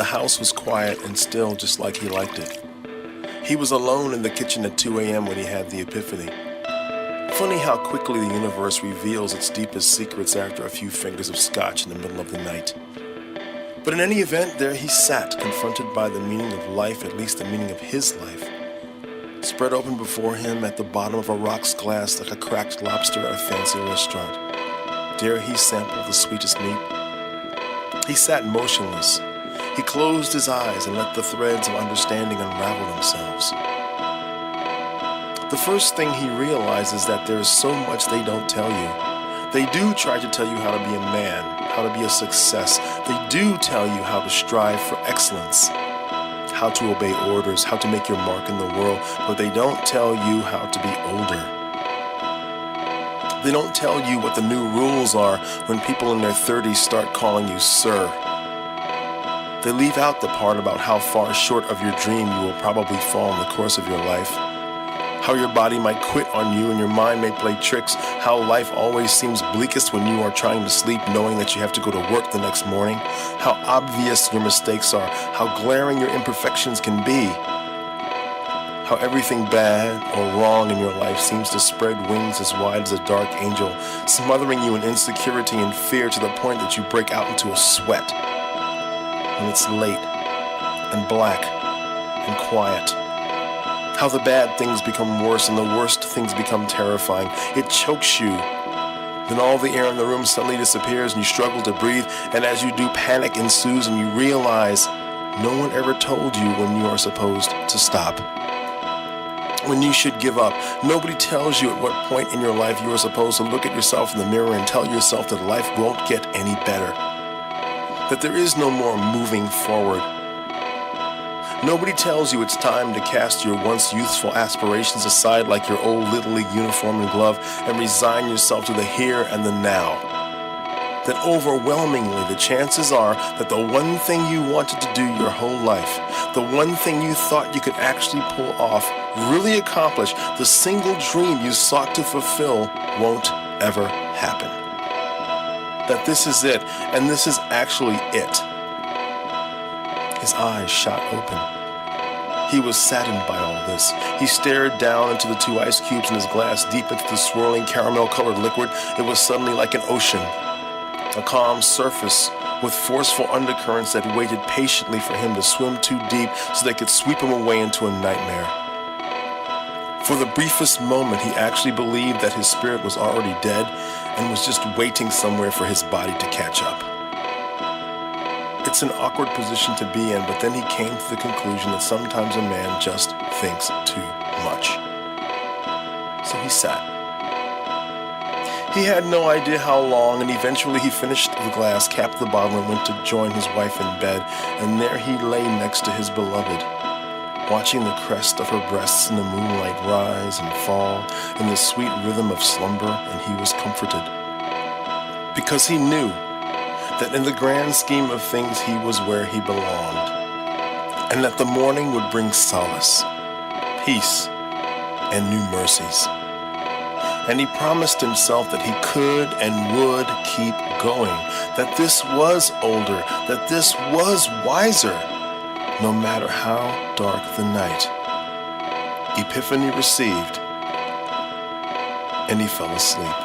The house was quiet and still, just like he liked it. He was alone in the kitchen at 2 a.m. when he had the Epiphany. Funny how quickly the universe reveals its deepest secrets after a few fingers of scotch in the middle of the night. But in any event, there he sat, confronted by the meaning of life, at least the meaning of his life, spread open before him at the bottom of a rocks glass like a cracked lobster at a fancy restaurant. Dare he sample the sweetest meat? He sat motionless. He closed his eyes and let the threads of understanding unravel themselves. The first thing he realizes is that there is so much they don't tell you. They do try to tell you how to be a man, how to be a success. They do tell you how to strive for excellence, how to obey orders, how to make your mark in the world, but they don't tell you how to be older. They don't tell you what the new rules are when people in their 30s start calling you sir. They leave out the part about how far short of your dream you will probably fall in the course of your life, how your body might quit on you and your mind may play tricks, how life always seems bleakest when you are trying to sleep knowing that you have to go to work the next morning, how obvious your mistakes are, how glaring your imperfections can be, how everything bad or wrong in your life seems to spread wings as wide as a dark angel, smothering you in insecurity and fear to the point that you break out into a sweat. And it's late and black and quiet. How the bad things become worse and the worst things become terrifying. It chokes you. Then all the air in the room suddenly disappears and you struggle to breathe, and as you do, panic ensues and you realize no one ever told you when you are supposed to stop, when you should give up. Nobody tells you at what point in your life you are supposed to look at yourself in the mirror and tell yourself that life won't get any better, that there is no more moving forward. Nobody tells you it's time to cast your once youthful aspirations aside like your old Little League uniform and glove and resign yourself to the here and the now. That overwhelmingly the chances are that the one thing you wanted to do your whole life, the one thing you thought you could actually pull off, really accomplish, the single dream you sought to fulfill won't ever happen. That this is it, and this is actually it. His eyes shot open. He was saddened by all this. He stared down into the 2 ice cubes in his glass, deep into the swirling caramel-colored liquid. It was suddenly like an ocean, a calm surface with forceful undercurrents that waited patiently for him to swim too deep so they could sweep him away into a nightmare. For the briefest moment, he actually believed that his spirit was already dead and was just waiting somewhere for his body to catch up. It's an awkward position to be in, but then he came to the conclusion that sometimes a man just thinks too much. So he sat. He had no idea how long, and eventually he finished the glass, capped the bottle, and went to join his wife in bed, and there he lay next to his beloved, watching the crest of her breasts in the moonlight rise and fall in the sweet rhythm of slumber, and he was comforted. Because he knew that in the grand scheme of things he was where he belonged, and that the morning would bring solace, peace, and new mercies. And he promised himself that he could and would keep going, that this was older, that this was wiser, no matter how dark the night. Epiphany received, and he fell asleep.